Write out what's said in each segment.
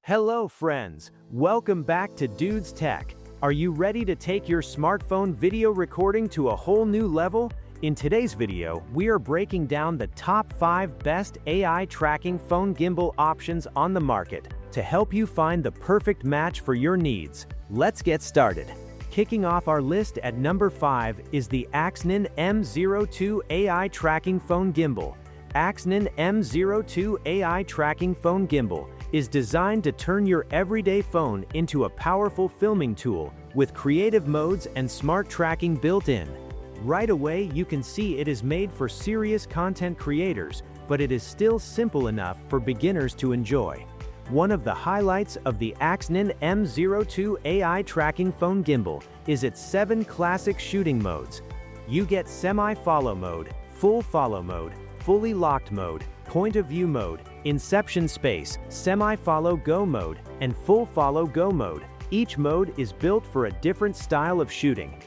Hello friends, welcome back to Dude's Tech. Are you ready to take your smartphone video recording to a whole new level? In today's video, we are breaking down the top 5 best AI tracking phone gimbal options on the market to help you find the perfect match for your needs. Let's get started. Kicking off our list at number 5 is the Axnen M02 AI Tracking Phone Gimbal. Axnen M02 AI Tracking Phone Gimbal is designed to turn your everyday phone into a powerful filming tool with creative modes and smart tracking built in. Right away, you can see it is made for serious content creators, but it is still simple enough for beginners to enjoy. One of the highlights of the Axnen M02 AI Tracking Phone Gimbal is its 7 classic shooting modes. You get semi-follow mode, full follow mode, fully locked mode, point of view mode, inception space, semi-follow go mode, and full follow go mode. Each mode is built for a different style of shooting.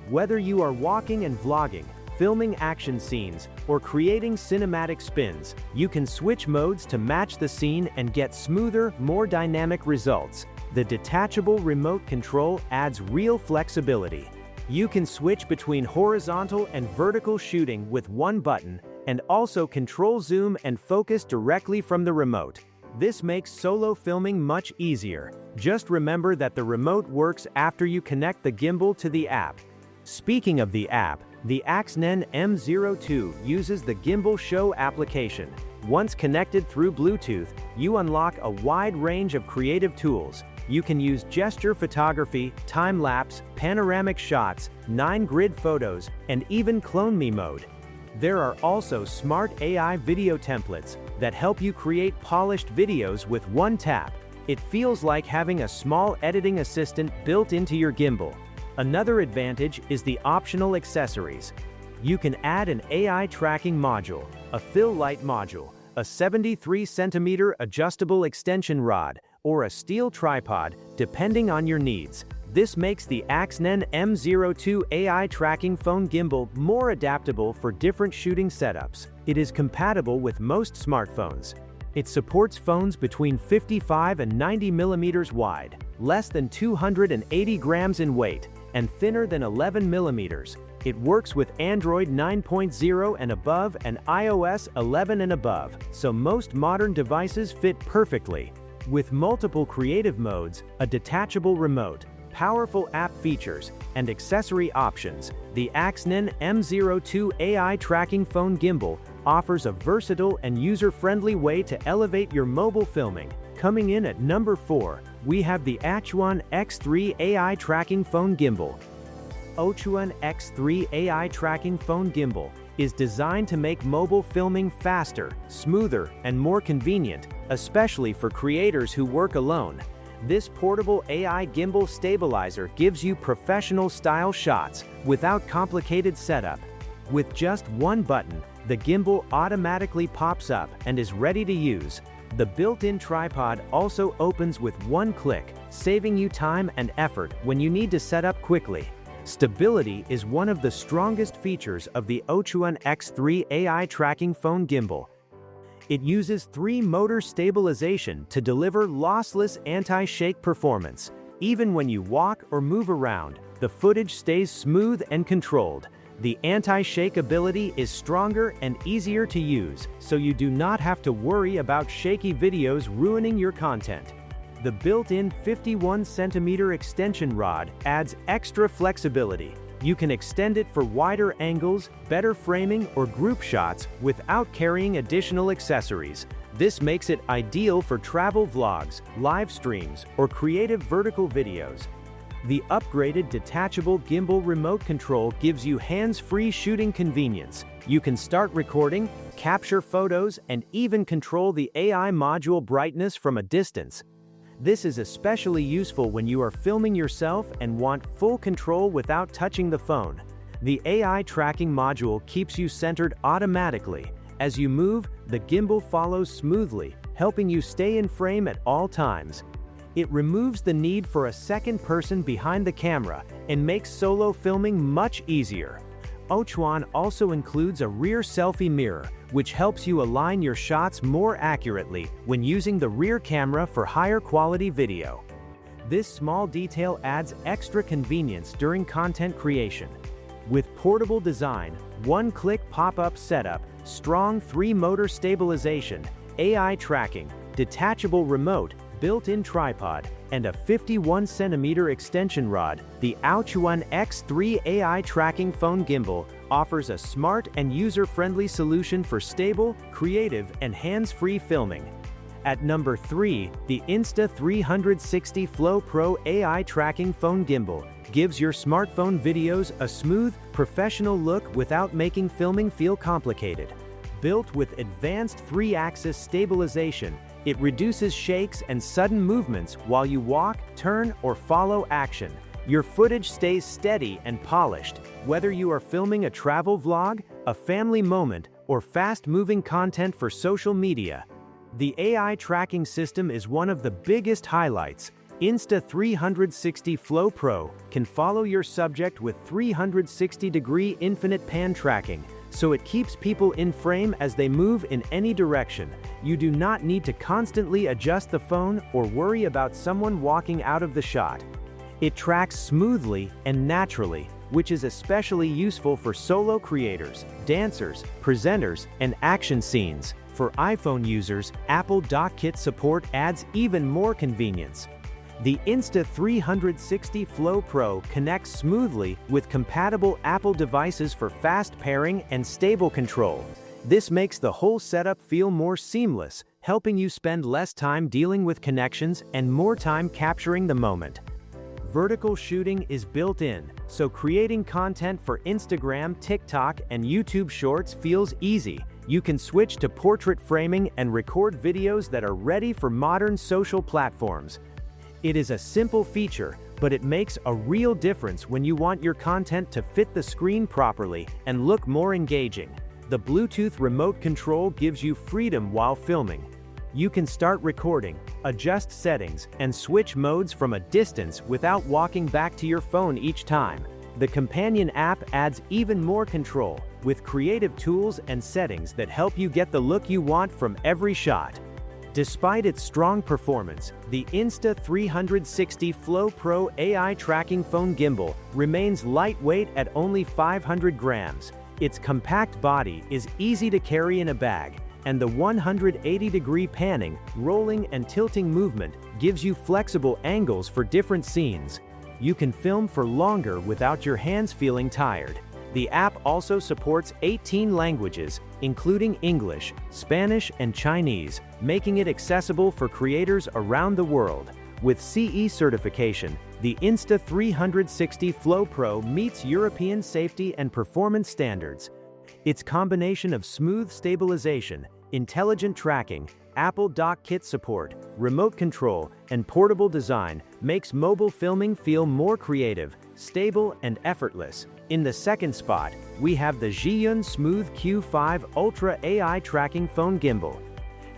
Whether you are walking and vlogging, filming action scenes, or creating cinematic spins, you can switch modes to match the scene and get smoother, more dynamic results. The detachable remote control adds real flexibility. You can switch between horizontal and vertical shooting with one button, and also control zoom and focus directly from the remote. This makes solo filming much easier. Just remember that the remote works after you connect the gimbal to the app. Speaking of the app, the Axnen M02 uses the Gimbal Show application. Once connected through Bluetooth, you unlock a wide range of creative tools. You can use gesture photography, time-lapse, panoramic shots, 9-grid photos, and even Clone Me mode. There are also smart AI video templates that help you create polished videos with one tap. It feels like having a small editing assistant built into your gimbal. Another advantage is the optional accessories. You can add an AI tracking module, a fill light module, a 73cm adjustable extension rod, or a steel tripod, depending on your needs. This makes the Axnen M02 AI Tracking Phone Gimbal more adaptable for different shooting setups. It is compatible with most smartphones. It supports phones between 55 and 90 millimeters wide, less than 280 grams in weight, and thinner than 11 millimeters. It works with Android 9.0 and above and iOS 11 and above, so most modern devices fit perfectly. With multiple creative modes, a detachable remote, powerful app features, and accessory options, the Axnen M02 AI Tracking Phone Gimbal offers a versatile and user-friendly way to elevate your mobile filming. Coming in at number 4, we have the Aochuan X3 AI Tracking Phone Gimbal. Aochuan X3 AI Tracking Phone Gimbal is designed to make mobile filming faster, smoother, and more convenient, especially for creators who work alone. This portable AI gimbal stabilizer gives you professional-style shots without complicated setup. With just one button, the gimbal automatically pops up and is ready to use. The built-in tripod also opens with one click, saving you time and effort when you need to set up quickly. Stability is one of the strongest features of the Aochuan X3 AI Tracking Phone Gimbal. It uses 3-motor stabilization to deliver lossless anti-shake performance. Even when you walk or move around, the footage stays smooth and controlled. The anti-shake ability is stronger and easier to use, so you do not have to worry about shaky videos ruining your content. The built-in 51cm extension rod adds extra flexibility. You can extend it for wider angles, better framing, or group shots without carrying additional accessories. This makes it ideal for travel vlogs, live streams, or creative vertical videos. The upgraded detachable gimbal remote control gives you hands-free shooting convenience. You can start recording, capture photos, and even control the AI module brightness from a distance. This is especially useful when you are filming yourself and want full control without touching the phone. The AI tracking module keeps you centered automatically. As you move, the gimbal follows smoothly, helping you stay in frame at all times. It removes the need for a second person behind the camera and makes solo filming much easier. Aochuan also includes a rear selfie mirror, which helps you align your shots more accurately when using the rear camera for higher quality video. This small detail adds extra convenience during content creation. With portable design, one-click pop-up setup, strong 3-motor stabilization, AI tracking, detachable remote, built-in tripod, and a 51cm extension rod, the Aochuan X3 AI tracking phone gimbal offers a smart and user-friendly solution for stable, creative, and hands-free filming. At number 3, the Insta360 Flow Pro AI tracking phone gimbal gives your smartphone videos a smooth, professional look without making filming feel complicated. Built with advanced 3-axis stabilization, it reduces shakes and sudden movements while you walk, turn, or follow action. Your footage stays steady and polished, whether you are filming a travel vlog, a family moment, or fast-moving content for social media. The AI tracking system is one of the biggest highlights. Insta360 Flow Pro can follow your subject with 360-degree infinite pan tracking, so it keeps people in frame as they move in any direction. You do not need to constantly adjust the phone or worry about someone walking out of the shot. It tracks smoothly and naturally, which is especially useful for solo creators, dancers, presenters, and action scenes. For iPhone users, Apple Dock Kit support adds even more convenience. The Insta360 Flow Pro connects smoothly with compatible Apple devices for fast pairing and stable control. This makes the whole setup feel more seamless, helping you spend less time dealing with connections and more time capturing the moment. Vertical shooting is built in, so creating content for Instagram, TikTok, and YouTube Shorts feels easy. You can switch to portrait framing and record videos that are ready for modern social platforms. It is a simple feature, but it makes a real difference when you want your content to fit the screen properly and look more engaging. The Bluetooth remote control gives you freedom while filming. You can start recording, adjust settings, and switch modes from a distance without walking back to your phone each time. The companion app adds even more control, with creative tools and settings that help you get the look you want from every shot. Despite its strong performance, the Insta360 Flow Pro AI tracking phone gimbal remains lightweight at only 500 grams. Its compact body is easy to carry in a bag, and the 180-degree panning, rolling, and tilting movement gives you flexible angles for different scenes. You can film for longer without your hands feeling tired. The app also supports 18 languages, including English, Spanish, and Chinese, making it accessible for creators around the world. With CE certification, the Insta360 Flow Pro meets European safety and performance standards. Its combination of smooth stabilization, intelligent tracking, Apple Dock Kit support, remote control, and portable design makes mobile filming feel more creative, stable, and effortless. In the second spot, we have the Zhiyun Smooth Q5 Ultra AI Tracking Phone Gimbal.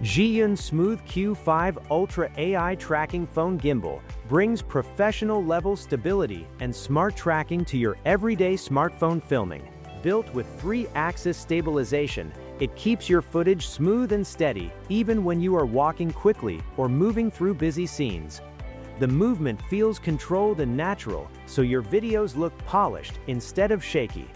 Zhiyun Smooth Q5 Ultra AI Tracking Phone Gimbal brings professional-level stability and smart tracking to your everyday smartphone filming. Built with 3-axis stabilization, it keeps your footage smooth and steady even when you are walking quickly or moving through busy scenes. The movement feels controlled and natural, so your videos look polished instead of shaky.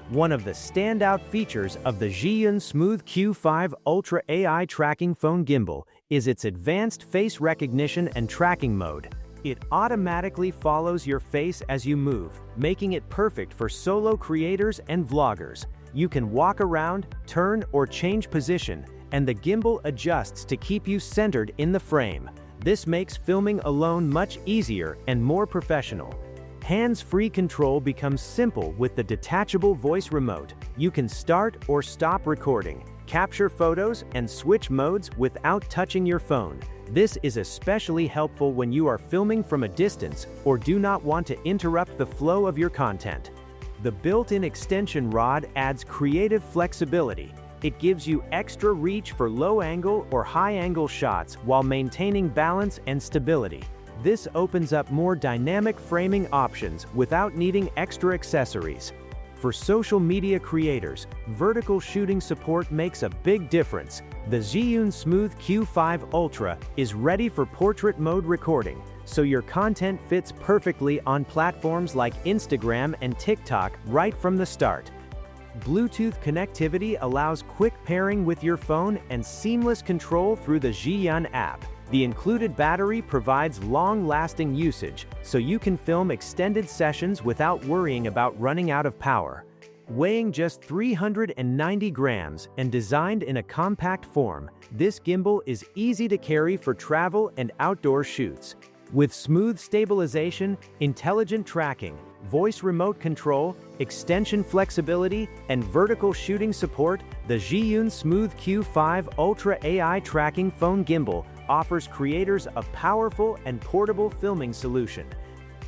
One of the standout features of the Zhiyun Smooth Q5 Ultra AI Tracking Phone Gimbal is its advanced face recognition and tracking mode. It automatically follows your face as you move, making it perfect for solo creators and vloggers. You can walk around, turn, or change position, and the gimbal adjusts to keep you centered in the frame. This makes filming alone much easier and more professional. Hands-free control becomes simple with the detachable voice remote. You can start or stop recording, capture photos, and switch modes without touching your phone. This is especially helpful when you are filming from a distance or do not want to interrupt the flow of your content. The built-in extension rod adds creative flexibility. It gives you extra reach for low-angle or high-angle shots while maintaining balance and stability. This opens up more dynamic framing options without needing extra accessories. For social media creators, vertical shooting support makes a big difference. The Zhiyun Smooth Q5 Ultra is ready for portrait mode recording, so your content fits perfectly on platforms like Instagram and TikTok right from the start. Bluetooth connectivity allows quick pairing with your phone and seamless control through the Zhiyun app. The included battery provides long-lasting usage, so you can film extended sessions without worrying about running out of power. Weighing just 390 grams and designed in a compact form, this gimbal is easy to carry for travel and outdoor shoots. With smooth stabilization, intelligent tracking, voice remote control, extension flexibility, and vertical shooting support, the Zhiyun Smooth Q5 Ultra AI Tracking Phone Gimbal offers creators a powerful and portable filming solution.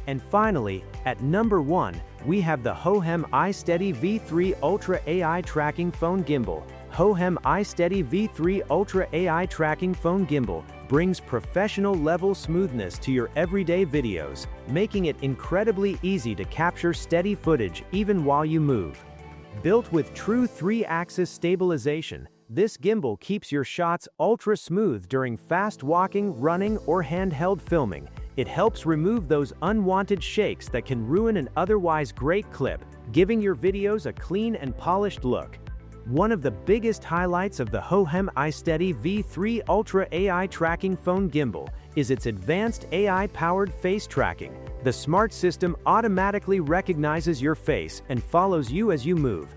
And finally, at number 1, we have the Hohem Isteady V3 Ultra AI Tracking Phone Gimbal. Hohem Isteady V3 Ultra AI Tracking Phone Gimbal brings professional-level smoothness to your everyday videos, making it incredibly easy to capture steady footage even while you move. Built with true 3-axis stabilization, this gimbal keeps your shots ultra-smooth during fast walking, running, or handheld filming. It helps remove those unwanted shakes that can ruin an otherwise great clip, giving your videos a clean and polished look. One of the biggest highlights of the Hohem Isteady V3 Ultra AI Tracking Phone Gimbal is its advanced AI-powered face tracking. The smart system automatically recognizes your face and follows you as you move.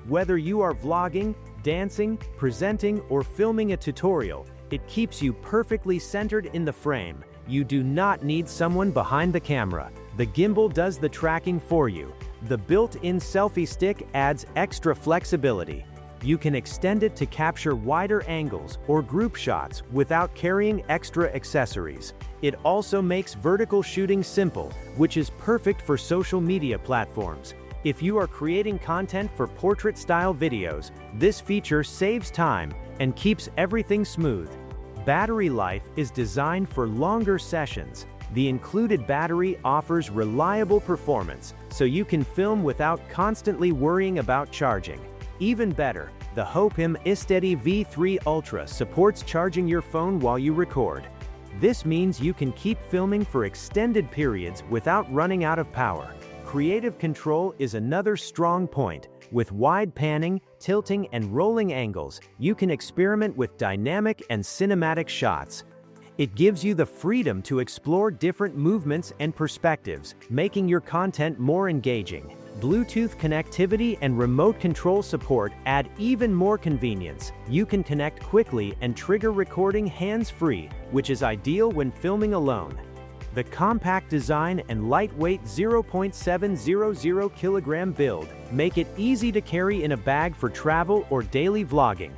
Whether you are vlogging, dancing, presenting, or filming a tutorial, it keeps you perfectly centered in the frame. You do not need someone behind the camera. The gimbal does the tracking for you. The built-in selfie stick adds extra flexibility. You can extend it to capture wider angles or group shots without carrying extra accessories. It also makes vertical shooting simple, which is perfect for social media platforms. If you are creating content for portrait-style videos, this feature saves time and keeps everything smooth. Battery life is designed for longer sessions. The included battery offers reliable performance, so you can film without constantly worrying about charging. Even better, the Hohem Isteady V3 Ultra supports charging your phone while you record. This means you can keep filming for extended periods without running out of power. Creative control is another strong point. With wide panning, tilting, and rolling angles, you can experiment with dynamic and cinematic shots. It gives you the freedom to explore different movements and perspectives, making your content more engaging. Bluetooth connectivity and remote control support add even more convenience. You can connect quickly and trigger recording hands-free, which is ideal when filming alone. The compact design and lightweight 0.700 kilogram build make it easy to carry in a bag for travel or daily vlogging.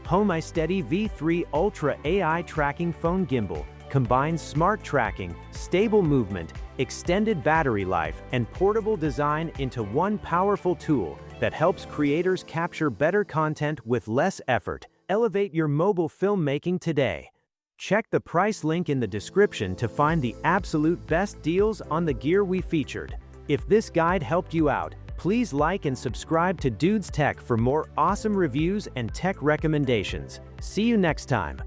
Hohem Isteady V3 Ultra AI Tracking Phone Gimbal combines smart tracking, stable movement, extended battery life, and portable design into one powerful tool that helps creators capture better content with less effort. Elevate your mobile filmmaking today. Check the price link in the description to find the absolute best deals on the gear we featured. If this guide helped you out, please like and subscribe to Dudes Tech for more awesome reviews and tech recommendations. See you next time.